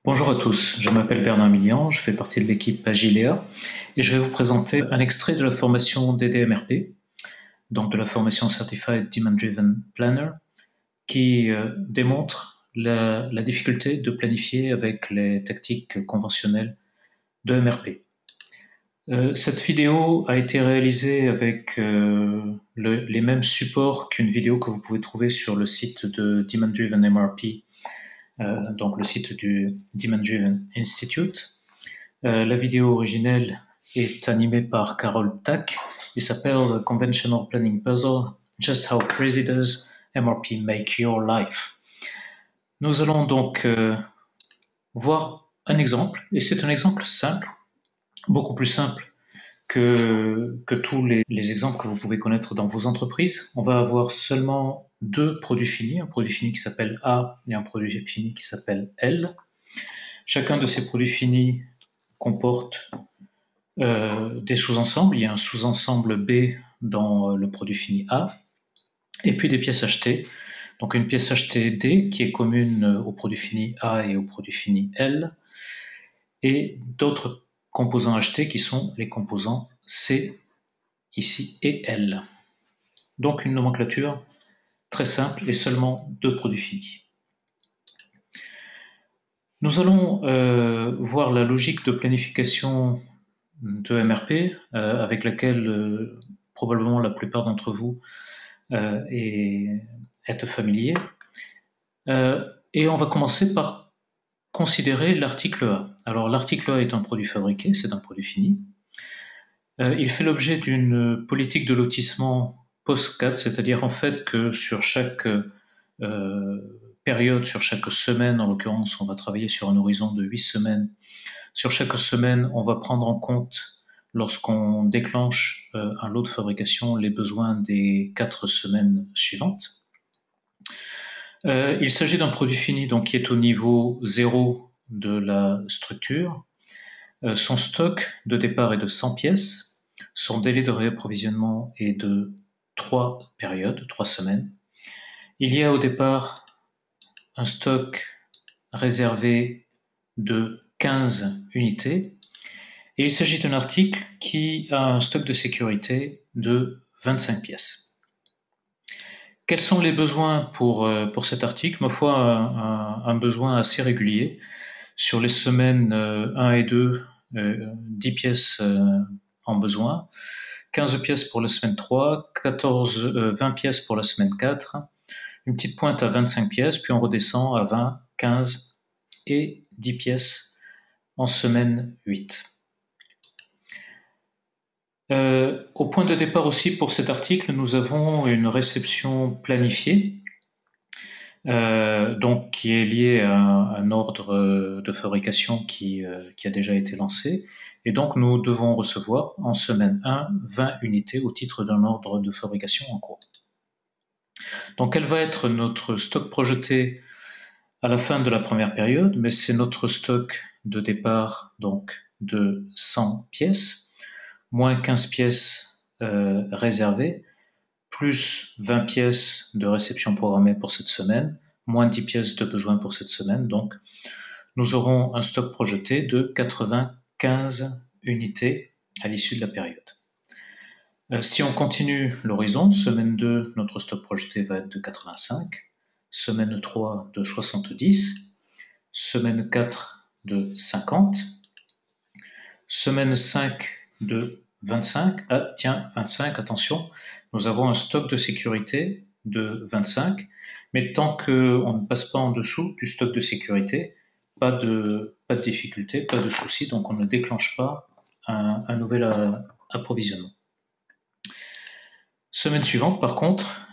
Bonjour à tous, je m'appelle Bernard Millian, je fais partie de l'équipe Agilea et je vais vous présenter un extrait de la formation DDMRP, donc de la formation Certified Demand Driven Planner, qui démontre la difficulté de planifier avec les tactiques conventionnelles de MRP. Cette vidéo a été réalisée avec les mêmes supports qu'une vidéo que vous pouvez trouver sur le site de Demand Driven MRP, donc le site du Demand Driven Institute. La vidéo originelle est animée par Carol Tack et s'appelle Conventional Planning Puzzle, Just How Crazy Does MRP Make Your Life. Nous allons donc voir un exemple, et c'est un exemple simple, beaucoup plus simple que tous les exemples que vous pouvez connaître dans vos entreprises. On va avoir seulement deux produits finis, un produit fini qui s'appelle A et un produit fini qui s'appelle L. Chacun de ces produits finis comporte des sous-ensembles. Il y a un sous-ensemble B dans le produit fini A, et puis des pièces achetées. Donc une pièce achetée D qui est commune au produit fini A et au produit fini L, et d'autres composants achetés qui sont les composants C ici et L. Donc une nomenclature très simple et seulement deux produits finis. Nous allons voir la logique de planification de MRP avec laquelle probablement la plupart d'entre vous êtes familiers. Et on va commencer par considérer l'article A. Alors l'article A est un produit fabriqué, c'est un produit fini. Il fait l'objet d'une politique de lotissement post-CAT, c'est-à-dire en fait que sur chaque période, sur chaque semaine, en l'occurrence on va travailler sur un horizon de 8 semaines, sur chaque semaine on va prendre en compte, lorsqu'on déclenche un lot de fabrication, les besoins des 4 semaines suivantes. Il s'agit d'un produit fini donc, qui est au niveau 0 de la structure. Son stock de départ est de 100 pièces. Son délai de réapprovisionnement est de 3 périodes, 3 semaines. Il y a au départ un stock réservé de 15 unités. Et il s'agit d'un article qui a un stock de sécurité de 25 pièces. Quels sont les besoins pour cet article? Ma foi, un besoin assez régulier. Sur les semaines 1 et 2, 10 pièces en besoin, 15 pièces pour la semaine 3, 20 pièces pour la semaine 4, une petite pointe à 25 pièces, puis on redescend à 20, 15 et 10 pièces en semaine 8. Au point de départ aussi pour cet article, nous avons une réception planifiée, donc qui est liée à un ordre de fabrication qui a déjà été lancé, et donc nous devons recevoir en semaine 1 20 unités au titre d'un ordre de fabrication en cours. Donc quel va être notre stock projeté à la fin de la première période? Mais c'est notre stock de départ donc de 100 pièces, moins 15 pièces réservées, plus 20 pièces de réception programmée pour cette semaine, moins 10 pièces de besoin pour cette semaine. Donc, nous aurons un stock projeté de 95 unités à l'issue de la période. Si on continue l'horizon, semaine 2, notre stock projeté va être de 85, semaine 3 de 70, semaine 4 de 50, semaine 5 de 25, ah tiens, 25, attention, nous avons un stock de sécurité de 25, mais tant qu'on ne passe pas en dessous du stock de sécurité, pas de difficulté, pas de souci, donc on ne déclenche pas un nouvel approvisionnement. Semaine suivante, par contre,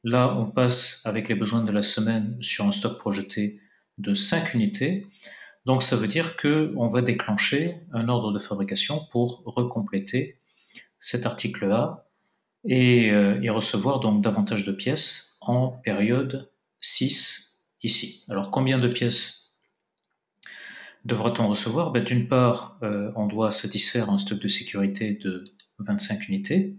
là on passe avec les besoins de la semaine sur un stock projeté de 5 unités, donc ça veut dire qu'on va déclencher un ordre de fabrication pour recompléter cet article-là et recevoir donc davantage de pièces en période 6 ici. Alors combien de pièces devra-t-on recevoir? D'une part, on doit satisfaire un stock de sécurité de 25 unités.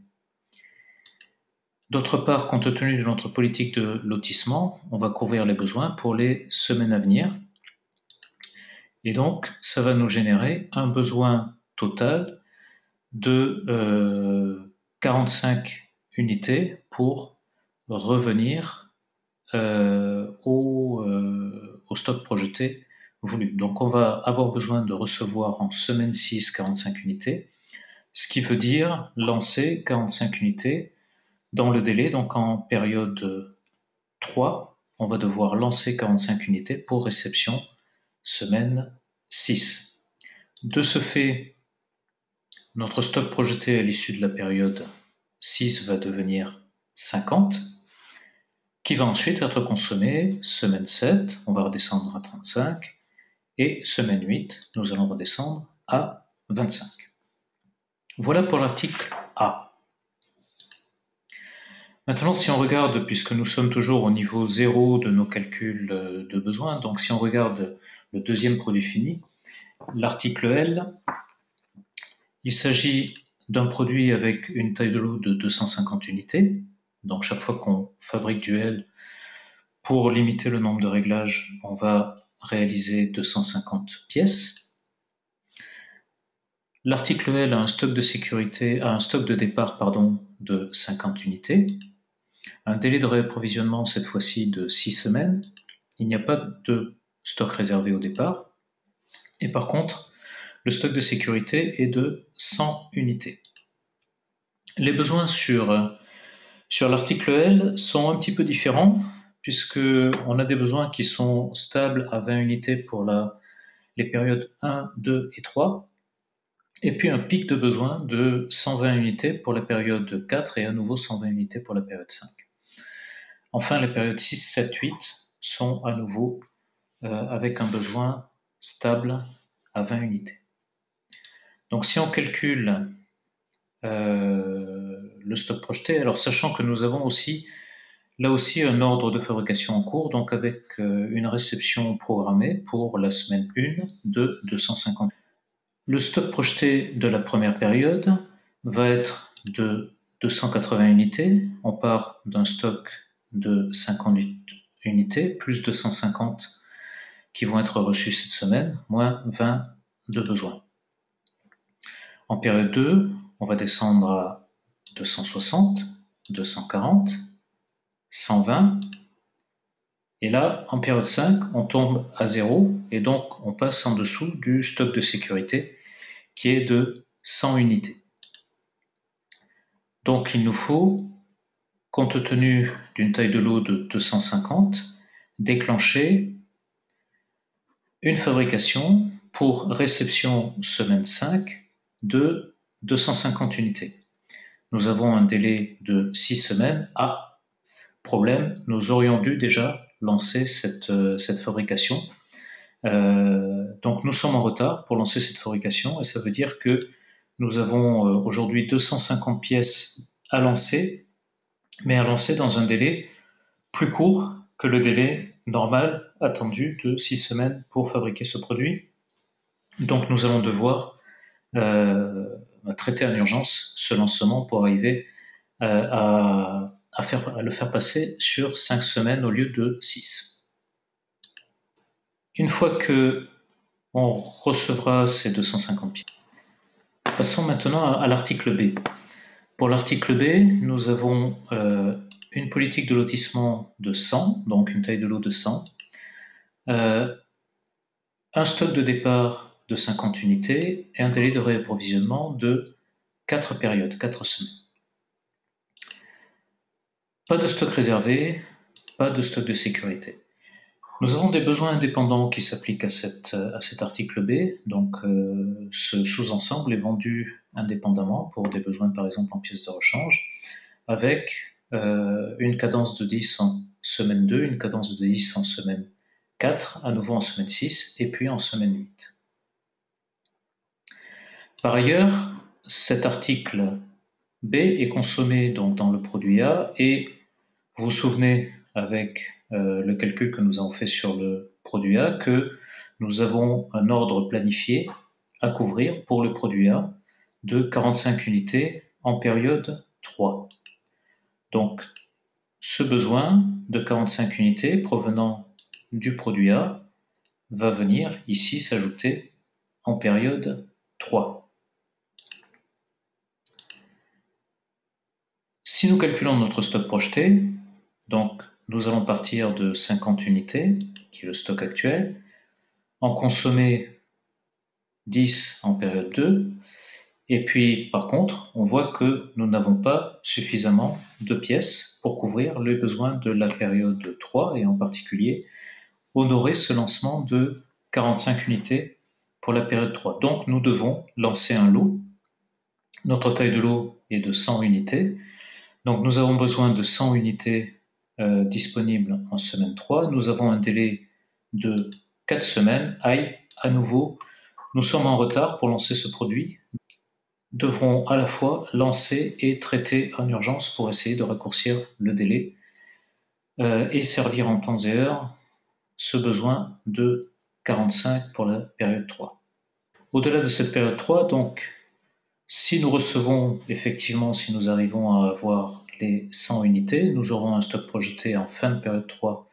D'autre part, compte tenu de notre politique de lotissement, on va couvrir les besoins pour les semaines à venir. Et donc, ça va nous générer un besoin total de 45 unités pour revenir au stock projeté voulu. Donc on va avoir besoin de recevoir en semaine 6 45 unités, ce qui veut dire lancer 45 unités dans le délai. Donc en période 3, on va devoir lancer 45 unités pour réception semaine 6. De ce fait, notre stock projeté à l'issue de la période 6 va devenir 50, qui va ensuite être consommé semaine 7, on va redescendre à 35, et semaine 8, nous allons redescendre à 25. Voilà pour l'article A. Maintenant, si on regarde, puisque nous sommes toujours au niveau 0 de nos calculs de besoins, donc si on regarde le deuxième produit fini, l'article L, il s'agit d'un produit avec une taille de lot de 250 unités. Donc chaque fois qu'on fabrique du L, pour limiter le nombre de réglages, on va réaliser 250 pièces. L'article L a un stock de sécurité, a un stock de départ de 50 unités. Un délai de réapprovisionnement cette fois-ci de 6 semaines. Il n'y a pas de stock réservé au départ. Et par contre, le stock de sécurité est de 100 unités. Les besoins sur l'article L sont un petit peu différents, puisqu'on a des besoins qui sont stables à 20 unités pour les périodes 1, 2 et 3, et puis un pic de besoin de 120 unités pour la période 4 et à nouveau 120 unités pour la période 5. Enfin, les périodes 6, 7, 8 sont à nouveau avec un besoin stable à 20 unités. Donc si on calcule le stock projeté, alors sachant que nous avons là aussi un ordre de fabrication en cours, donc avec une réception programmée pour la semaine 1 de 250. Le stock projeté de la première période va être de 280 unités. On part d'un stock de 50 unités, plus 250 qui vont être reçus cette semaine, moins 20 de besoin. En période 2, on va descendre à 260, 240, 120, et là, en période 5, on tombe à 0, et donc on passe en dessous du stock de sécurité qui est de 100 unités. Donc il nous faut, compte tenu d'une taille de lot de 250, déclencher une fabrication pour réception semaine 5 de 250 unités. Nous avons un délai de 6 semaines. Problème, nous aurions dû déjà lancer cette fabrication. Donc nous sommes en retard pour lancer cette fabrication et ça veut dire que nous avons aujourd'hui 250 pièces à lancer, mais à lancer dans un délai plus court que le délai normal attendu de 6 semaines pour fabriquer ce produit. Donc nous allons devoir traiter en urgence ce lancement pour arriver à le faire passer sur 5 semaines au lieu de 6. Une fois que on recevra ces 250 pièces, passons maintenant à l'article B. Pour l'article B, nous avons une politique de lotissement de 100, donc une taille de lot de 100, un stock de départ de 50 unités et un délai de réapprovisionnement de 4 périodes, 4 semaines. Pas de stock réservé, pas de stock de sécurité. Nous avons des besoins indépendants qui s'appliquent à cet article B, donc ce sous-ensemble est vendu indépendamment pour des besoins par exemple en pièces de rechange, avec une cadence de 10 en semaine 2, une cadence de 10 en semaine 4, à nouveau en semaine 6 et puis en semaine 8. Par ailleurs, cet article B est consommé donc dans le produit A et vous vous souvenez avec le calcul que nous avons fait sur le produit A que nous avons un ordre planifié à couvrir pour le produit A de 45 unités en période 3. Donc, ce besoin de 45 unités provenant du produit A va venir ici s'ajouter en période 3. Si nous calculons notre stock projeté, donc nous allons partir de 50 unités, qui est le stock actuel, en consommer 10 en période 2, et puis par contre, on voit que nous n'avons pas suffisamment de pièces pour couvrir les besoins de la période 3, et en particulier honorer ce lancement de 45 unités pour la période 3. Donc nous devons lancer un lot. Notre taille de lot est de 100 unités. Donc nous avons besoin de 100 unités disponibles en semaine 3. Nous avons un délai de 4 semaines. Aïe, à nouveau, nous sommes en retard pour lancer ce produit. Nous devrons à la fois lancer et traiter en urgence pour essayer de raccourcir le délai et servir en temps et heure ce besoin de 45 pour la période 3. Au-delà de cette période 3, donc, si nous recevons effectivement, si nous arrivons à avoir les 100 unités, nous aurons un stock projeté en fin de période 3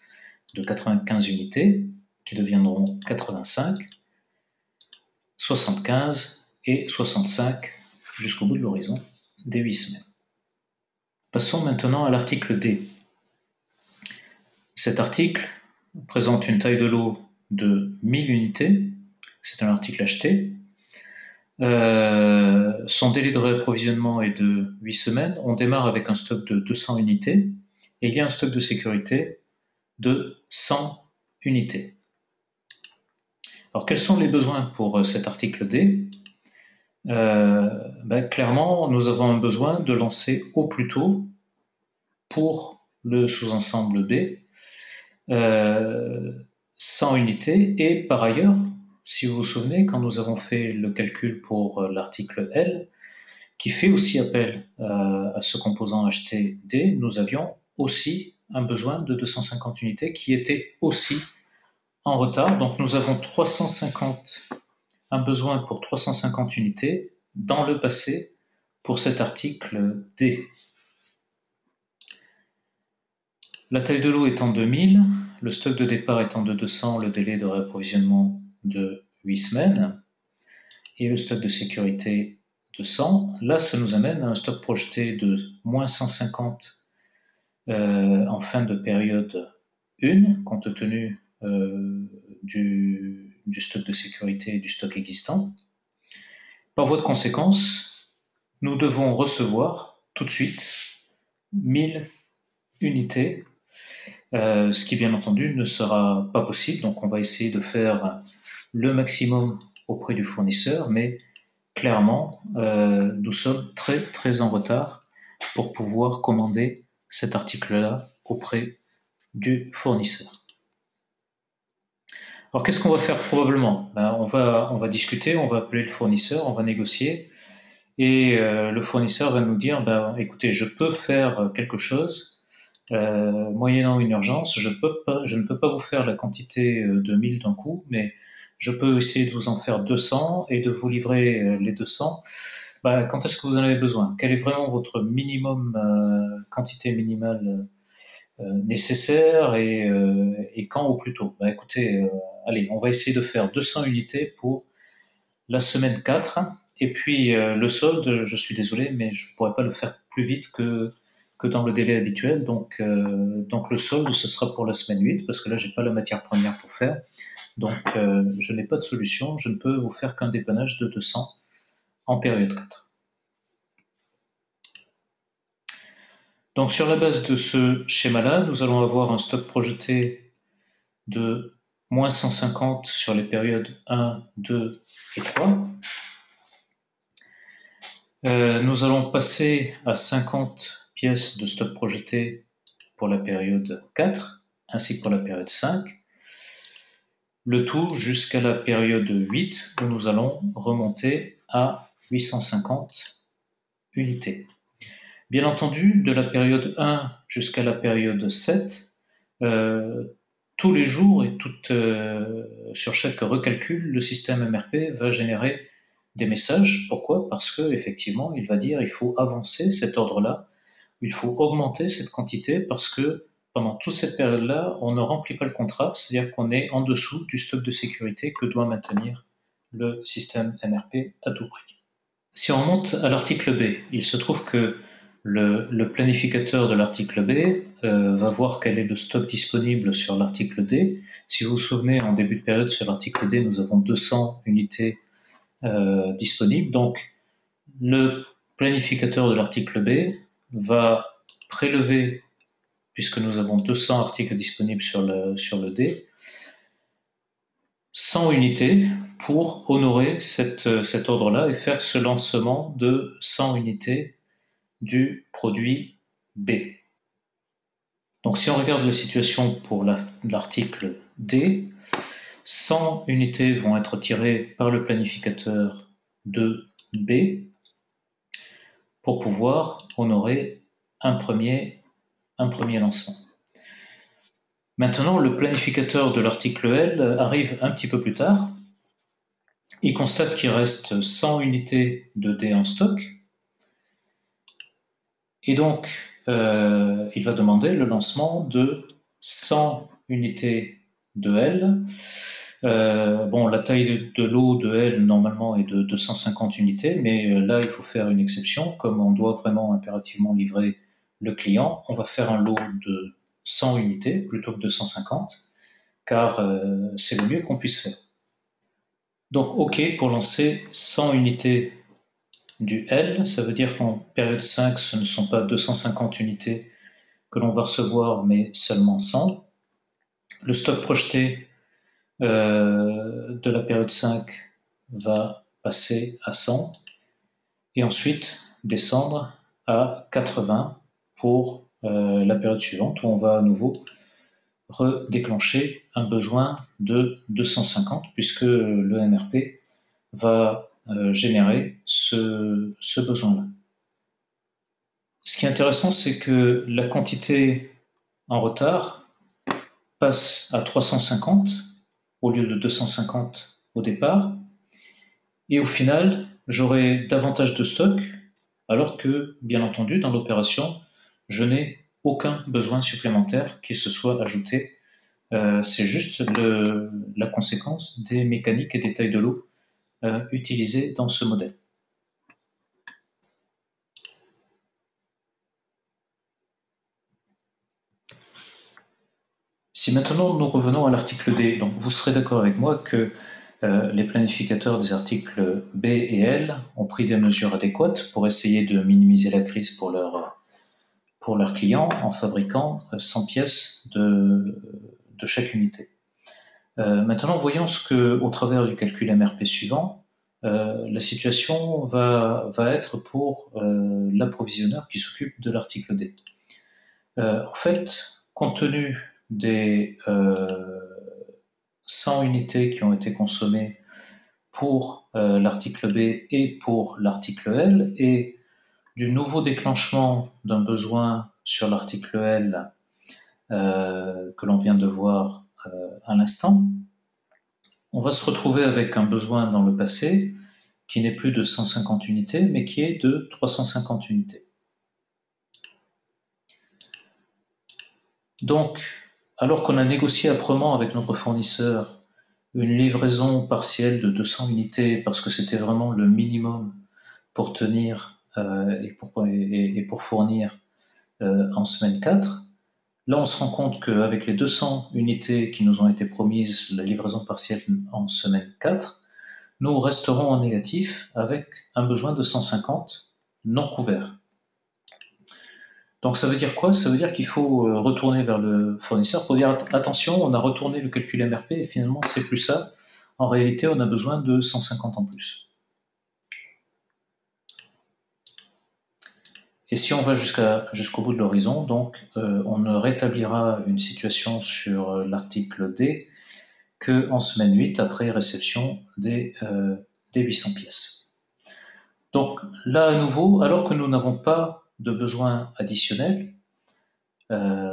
de 95 unités, qui deviendront 85, 75 et 65 jusqu'au bout de l'horizon des 8 semaines. Passons maintenant à l'article D. Cet article présente une taille de lot de 1000 unités, c'est un article acheté. Son délai de réapprovisionnement est de 8 semaines. On démarre avec un stock de 200 unités et il y a un stock de sécurité de 100 unités. Alors quels sont les besoins pour cet article D? Clairement, nous avons un besoin de lancer au plus tôt pour le sous-ensemble B 100 unités et par ailleurs, si vous vous souvenez, quand nous avons fait le calcul pour l'article L, qui fait aussi appel à ce composant acheté D, nous avions aussi un besoin de 250 unités qui était aussi en retard. Donc nous avons un besoin pour 350 unités dans le passé pour cet article D. La taille de lot étant de 1000, le stock de départ étant de 200, le délai de réapprovisionnement de 8 semaines, et le stock de sécurité de 100, là ça nous amène à un stock projeté de moins 150 en fin de période 1, compte tenu du stock de sécurité et du stock existant. Par voie de conséquence, nous devons recevoir tout de suite 1000 unités, ce qui bien entendu ne sera pas possible, donc on va essayer de faire le maximum auprès du fournisseur, mais clairement, nous sommes très en retard pour pouvoir commander cet article-là auprès du fournisseur. Alors qu'est-ce qu'on va faire probablement? On va discuter, on va appeler le fournisseur, on va négocier, et le fournisseur va nous dire, écoutez, je peux faire quelque chose, moyennant une urgence, je ne peux pas vous faire la quantité de 1000 d'un coup, mais je peux essayer de vous en faire 200 et de vous livrer les 200. Quand est-ce que vous en avez besoin? Quel est vraiment votre minimum, quantité minimale nécessaire et quand au plus tôt? Écoutez, allez, on va essayer de faire 200 unités pour la semaine 4 et puis le solde, je suis désolé, mais je ne pourrais pas le faire plus vite que dans le délai habituel. Donc le solde, ce sera pour la semaine 8 parce que là, j'ai pas la matière première pour faire. Donc je n'ai pas de solution, je ne peux vous faire qu'un dépannage de 200 en période 4. Donc sur la base de ce schéma-là, nous allons avoir un stock projeté de moins 150 sur les périodes 1, 2 et 3. Nous allons passer à 50 pièces de stock projeté pour la période 4, ainsi que pour la période 5. Le tout jusqu'à la période 8, où nous allons remonter à 850 unités. Bien entendu, de la période 1 jusqu'à la période 7, tous les jours et sur chaque recalcul, le système MRP va générer des messages. Pourquoi? Parce qu'effectivement, il va dire il faut avancer cet ordre-là, il faut augmenter cette quantité parce que pendant toute cette période-là, on ne remplit pas le contrat, c'est-à-dire qu'on est en dessous du stock de sécurité que doit maintenir le système MRP à tout prix. Si on remonte à l'article B, il se trouve que le planificateur de l'article B va voir quel est le stock disponible sur l'article D. Si vous vous souvenez, en début de période, sur l'article D, nous avons 200 unités disponibles. Donc, le planificateur de l'article B va prélever, puisque nous avons 200 articles disponibles sur le D, 100 unités pour honorer cet ordre-là et faire ce lancement de 100 unités du produit B. Donc si on regarde la situation pour l'article D, 100 unités vont être tirées par le planificateur de B pour pouvoir honorer un premier lancement. Maintenant, le planificateur de l'article L arrive un petit peu plus tard. Il constate qu'il reste 100 unités de D en stock. Et donc, il va demander le lancement de 100 unités de L. La taille de lot de L, normalement, est de 250 unités, mais là, il faut faire une exception. Comme on doit vraiment impérativement livrer le client, on va faire un lot de 100 unités plutôt que de 150, car c'est le mieux qu'on puisse faire. Donc, OK pour lancer 100 unités du L, ça veut dire qu'en période 5, ce ne sont pas 250 unités que l'on va recevoir, mais seulement 100. Le stock projeté de la période 5 va passer à 100 et ensuite descendre à 80 pour la période suivante où on va à nouveau redéclencher un besoin de 250 puisque le MRP va générer ce besoin-là. Ce qui est intéressant, c'est que la quantité en retard passe à 350 au lieu de 250 au départ, et au final, j'aurai davantage de stock, alors que, bien entendu, dans l'opération, je n'ai aucun besoin supplémentaire qui se soit ajouté. C'est juste la conséquence des mécaniques et des tailles de lot utilisées dans ce modèle. Si maintenant nous revenons à l'article D, donc vous serez d'accord avec moi que les planificateurs des articles B et L ont pris des mesures adéquates pour essayer de minimiser la crise pour leurs clients en fabriquant 100 pièces de chaque unité. Maintenant, voyons ce que, au travers du calcul MRP suivant, la situation va être pour l'approvisionneur qui s'occupe de l'article D. En fait, compte tenu des 100 unités qui ont été consommées pour l'article B et pour l'article L, et du nouveau déclenchement d'un besoin sur l'article L que l'on vient de voir à l'instant, on va se retrouver avec un besoin dans le passé qui n'est plus de 150 unités, mais qui est de 350 unités. Donc, alors qu'on a négocié âprement avec notre fournisseur une livraison partielle de 200 unités parce que c'était vraiment le minimum pour tenir et pour fournir en semaine 4, là on se rend compte qu'avec les 200 unités qui nous ont été promises, la livraison partielle en semaine 4, nous resterons en négatif avec un besoin de 150 non couverts. Donc ça veut dire quoi? Ça veut dire qu'il faut retourner vers le fournisseur pour dire attention, on a retourné le calcul MRP et finalement c'est plus ça. En réalité, on a besoin de 150 en plus. Et si on va jusqu'au bout de l'horizon, donc on ne rétablira une situation sur l'article D qu'en semaine 8 après réception des 800 pièces. Donc là à nouveau, alors que nous n'avons pas de besoin additionnel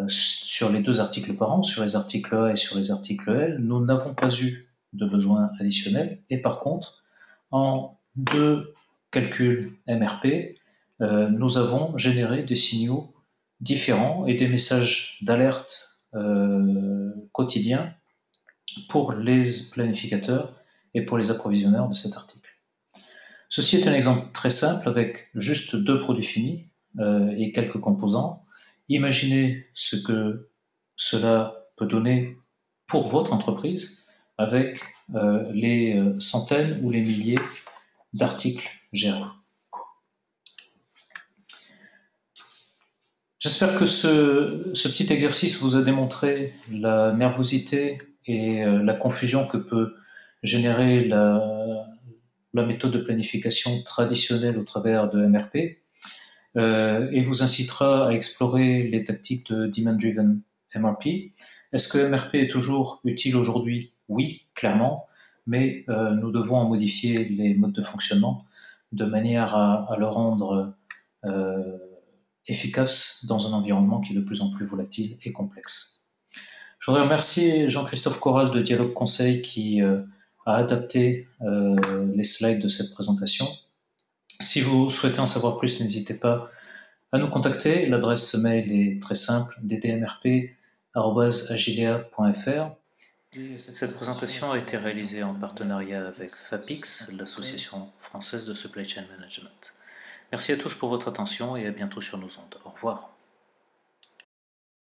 sur les deux articles par an, sur les articles A et sur les articles L, nous n'avons pas eu de besoin additionnel, et par contre, en deux calculs MRP, nous avons généré des signaux différents et des messages d'alerte quotidiens pour les planificateurs et pour les approvisionneurs de cet article. Ceci est un exemple très simple avec juste 2 produits finis et quelques composants. Imaginez ce que cela peut donner pour votre entreprise avec les centaines ou les milliers d'articles gérés. J'espère que ce petit exercice vous a démontré la nervosité et la confusion que peut générer la méthode de planification traditionnelle au travers de MRP et vous incitera à explorer les tactiques de Demand-Driven MRP. Est-ce que MRP est toujours utile aujourd'hui? Oui, clairement, mais nous devons en modifier les modes de fonctionnement de manière à le rendre efficace dans un environnement qui est de plus en plus volatile et complexe. Je voudrais remercier Jean-Christophe Corral de Dialogue Conseil qui a adapté les slides de cette présentation. Si vous souhaitez en savoir plus, n'hésitez pas à nous contacter. L'adresse mail est très simple, ddmrp@agilea.fr. Cette présentation a été réalisée en partenariat avec FAPIX, l'Association française de Supply Chain Management. Merci à tous pour votre attention et à bientôt sur nos ondes. Au revoir.